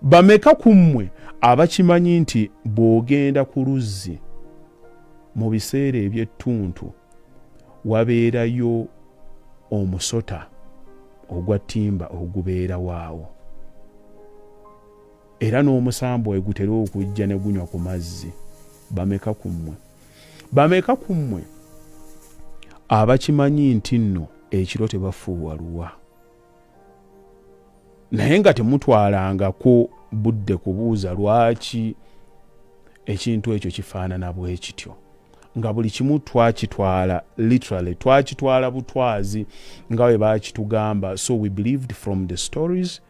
bameka kummwe abakimanyi nti bw'ogenda ku luzzi mu biseera eby'ettuntu wabeerayo omusota ogwa ttimba ogubeera waawo era n'omusambo we gutera okujja ne gunywa ku mazzi. Bameka kummwe abakimanyi nti nno ekiro tebafuuwa luwa naye nga temutwalangako budde kubuuza lwaki ekintu ekyo kifaanana bwe kityo, nga buli kimu twakitwala literally, twakitwala butwazi nga bwe baakitugamba. So we believed from the stories,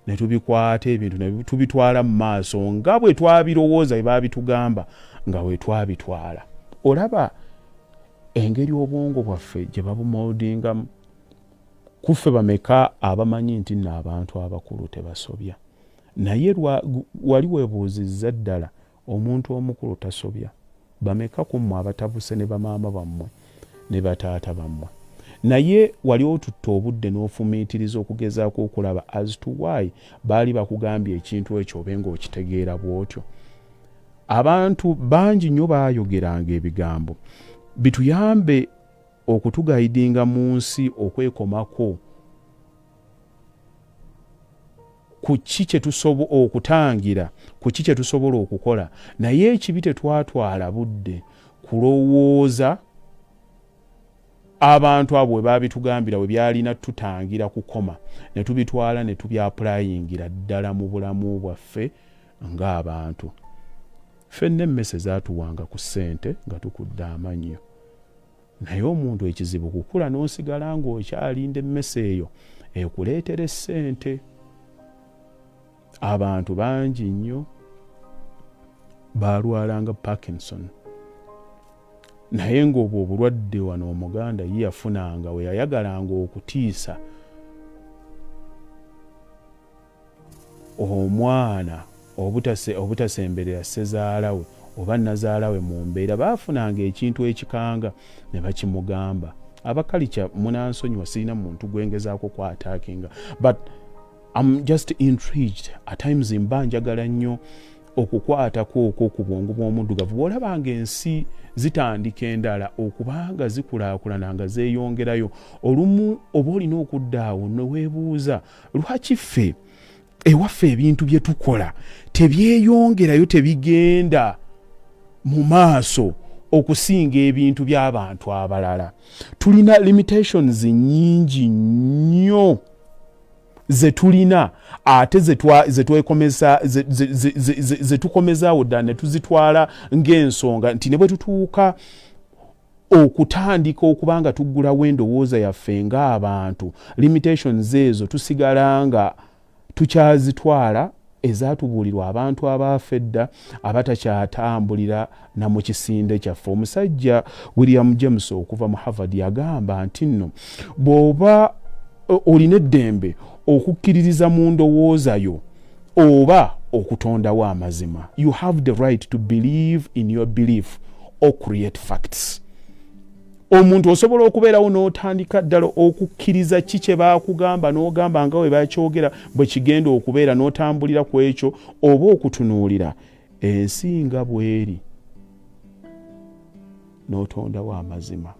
ne tubikwata ebintu ne tubitwala mu maaso nga bwe twabirowooza bwe baabitugamba nga bwe twabitwala. Olaba engeri obwongo bwaffe gye babumoldingamu. Kuffe bameka abamanyi nti nno abantu abakulu tebasobya, naye wali weebuuzizza ddala omuntu omukulu tasobya? Bameka kummwe abatabuse ne bamaama bammwe ne bataata bammwe, naye wali otutta obudde n'ofumiitiriza okugezaako okulaba as to why baali bakugambye ekintu ekyo obe ng'okitegeera bw'otyo. Abantu bangi nnyo baayogeranga ebigambo bituyambe okutugayidinga mu nsi okwekomako ku ki kye tusobola okutangira, ku ki kye tusobola okukola, naye ekibi tetwatwala budde kulowooza abantu abo bwe baabitugambira bwe byalina tutangira kukoma, ne tubitwala ne tubyaplayingira ddala mu bulamu bwaffe ng'abantu. Ffenna emmese zaatuwanga ku ssente nga tukudde amannyo, naye omuntu ekizibu kukula n'osigala ng'okyalinda emmese eyo ekuleetera essente. Abantu bangi nnyo baalwalanga Parkinson, naye ng'obwo obulwadde wano Omuganda ye yafunanga we yayagalanga okutiisa omwana obutasemberera ssezaala we oba nazaala we mu mbeera. Baafunanga ekintu ekikanga ne bakimugamba. Abakalica munansonyiwa sirina muntu gwengezaako ku attackinga, but I'm just intrigued. At times mba njagala nnyo okukwatako okwo ku bwongo bw'omuddugavu. Bw'olabanga ensi zitandika endala okubanga zikulaakulana nga zeeyongerayo, olumu oba olina okuddaawo ne weebuuza lwaki ffe ewaffe ebintu bye tukola tebyeyongerayo, tebigenda mu maaso okusinga ebintu by'abantu abalala. Tulina limitations nnyingi nnyo ze tulina ate zetukomezaawo ddala ne tuzitwala ng'ensonga nti ne bwe tutuuka okutandika okubanga tuggulawo endowooza yaffe ng'abantu, limitations ezo tusigala nga tukyazitwala ezaatubuulirwa abantu abaafa edda abatakyatambulira na mu kisinde kyaffe. Omusajja William James okuva mu Harvard yagamba nti nno bw'oba olina eddembe okukkiririza mu ndowooza yo oba okutondawo amazima, you have the right to believe in your belief or create facts. Omuntu osobola okubeerawo n'otandika ddala okukkiriza ki kye baakugamba n'ogamba nga bwe bakyogera bwe kigenda okubeera n'otambulira ku ekyo, oba okutunuulira ensi nga bw'eri n'otondawo amazima.